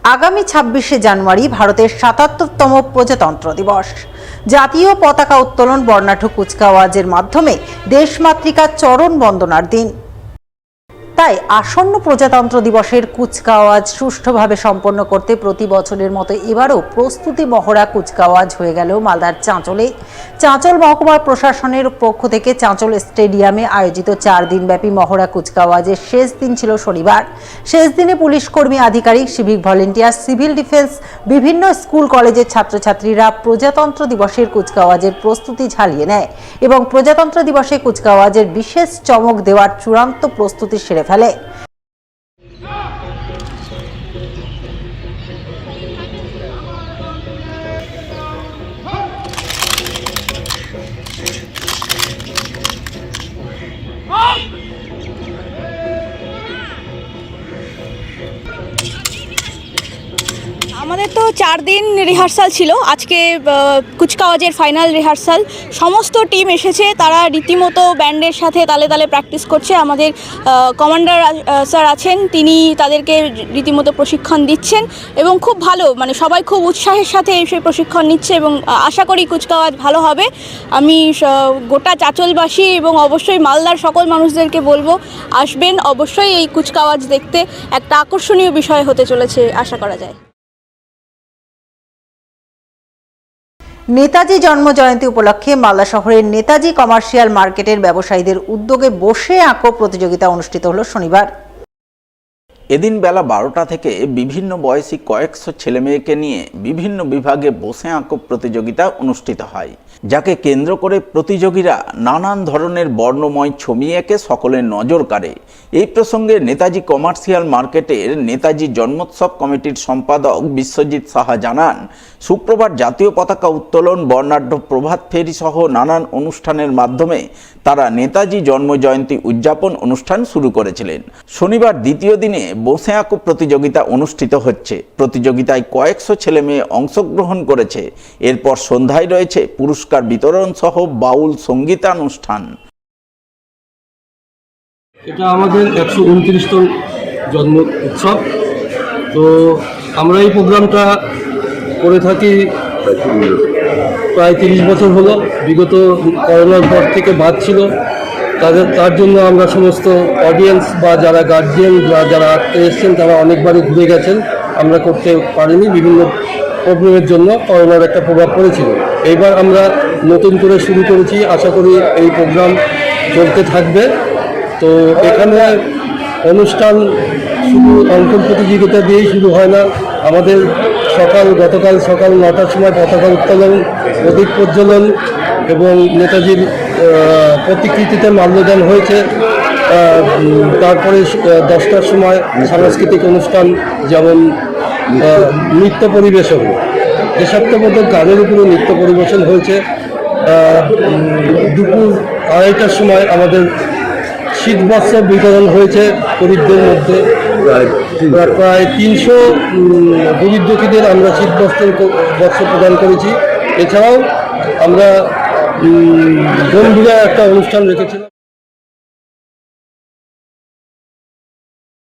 আগামী 26শে জানুয়ারি ভারতের ৭৭তম প্রজাতন্ত্র দিবস। জাতীয় পতাকা উত্তোলন, বর্ণাঢ্য কুচকাওয়াজের মাধ্যমে দেশমাতৃকার চরণ বন্দনার দিন। তাই আসন্ন প্রজাতন্ত্র দিবসের কুচকাওয়াজ সুষ্ঠুভাবে সম্পন্ন করতে প্রতি বছরের মতো এবারও প্রস্তুতি মহড়া কুচকাওয়াজ হয়ে গেল মালদার চাঁচলে। চাঁচল মহকুমা প্রশাসনের পক্ষ থেকে চাঁচল স্টেডিয়ামে আয়োজিত 4 দিনব্যাপী মহড়া কুচকাওয়াজের শেষ দিন ছিল শনিবার। শেষ দিনে পুলিশ কর্মী, আধিকারিক, সিভিক ভলেন্টিয়ার, সিভিল ডিফেন্স, বিভিন্ন স্কুল কলেজের ছাত্রছাত্রীরা প্রজাতন্ত্র দিবসের কুচকাওয়াজের প্রস্তুতি ঝালিয়ে নেয় এবং প্রজাতন্ত্র দিবসে কুচকাওয়াজের বিশেষ চমক দেওয়ার চূড়ান্ত প্রস্তুতি সেরে ফেলে। আমাদের তো 4 দিন রিহার্সাল ছিল। আজকে কুচকাওয়াজের ফাইনাল রিহার্সাল। সমস্ত টিম এসেছে, তারা রীতিমতো ব্যান্ডের সাথে তালে তালে প্র্যাকটিস করছে। আমাদের কমান্ডার স্যার আছেন, তিনি তাদেরকে রীতিমতো প্রশিক্ষণ দিচ্ছেন এবং খুব ভালো, মানে সবাই খুব উৎসাহের সাথে সেই প্রশিক্ষণ নিচ্ছে এবং আশা করি কুচকাওয়াজ ভালো হবে। আমি গোটা চাঁচলবাসী এবং অবশ্যই মালদার সকল মানুষদেরকে বলবো, আসবেন অবশ্যই এই কুচকাওয়াজ দেখতে। একটা আকর্ষণীয় বিষয় হতে চলেছে আশা করা যায়। নেতাজি জন্ম জয়ন্তী উপলক্ষে মালদা শহরের নেতাজি কমার্শিয়াল মার্কেটের ব্যবসায়ীদের উদ্যোগে বসে আঁকো প্রতিযোগিতা অনুষ্ঠিত হলো শনিবার। এদিন বেলা 12টা থেকে বিভিন্ন বয়সী কয়েকশো ছেলেমেয়েকে নিয়ে বিভিন্ন বিভাগে বসে আঁকো প্রতিযোগিতা অনুষ্ঠিত হয়, যাকে কেন্দ্র করে প্রতিযোগীরা নানান ধরনের বর্ণময় ছবি এঁকে সকলের নজর কাড়ে। এই প্রসঙ্গে নেতাজি কমার্শিয়াল মার্কেটের নেতাজি জন্মোৎসব কমিটির সম্পাদক বিশ্বজিৎ সাহা জানান, শুক্রবার জাতীয় পতাকা উত্তোলন, বর্ণাঢ্য প্রভাত ফেরি সহ নানান অনুষ্ঠানের মাধ্যমে তারা নেতাজি জন্মজয়ন্তী উদযাপন অনুষ্ঠান শুরু করেছিলেন। শনিবার দ্বিতীয় দিনে বসে আঁকো প্রতিযোগিতা অনুষ্ঠিত হচ্ছে। প্রতিযোগিতায় কয়েকশো ছেলে মেয়ে অংশগ্রহণ করেছে। এরপর সন্ধ্যায় রয়েছে পুরস্কার বিতরণ সহ বাউল সঙ্গীতানুষ্ঠান। এটা আমাদের 129তম জন্ম উৎসব। তো আমরা এই প্রোগ্রামটা করে থাকি প্রায় 30 বছর হলো। বিগত করোনার পর থেকে বাদ ছিল, তার জন্য আমরা সমস্ত অডিয়েন্স বা যারা গার্জিয়ান বা যারা আঁকতে এসছেন তারা অনেকবারই ঘুরে গেছেন। আমরা করতে পারিনি, বিভিন্ন প্রবলেমের জন্য করোনার একটা প্রভাব পড়েছিল। এইবার আমরা নতুন করে শুরু করেছি, আশা করি এই প্রোগ্রাম চলতে থাকবে। তো এখানে অনুষ্ঠান শুধু অঙ্কন প্রতিযোগিতা দিয়েই শুরু হয় না। আমাদের গতকাল সকাল 9টার সময় পতাকা উত্তোলন, প্রদীপ প্রজ্বলন এবং নেতাজির প্রতিকৃতিতে মাল্যদান হয়েছে। তারপরে 10টার সময় সাংস্কৃতিক অনুষ্ঠান, যেমন নৃত্য পরিবেশন, দেশাত্মবোধক গানের উপরে নৃত্য পরিবেশন হয়েছে। দুপুর 2:30টার সময় আমাদের শীতবস্ত্র বিতরণ হয়েছে গরিবদের মধ্যে। প্রায় 300 গরিব দুঃখীদের আমরা বস্ত্র প্রদান করেছি। এছাড়াও আমরা বন্ধুরা একটা অনুষ্ঠান রেখেছিলাম।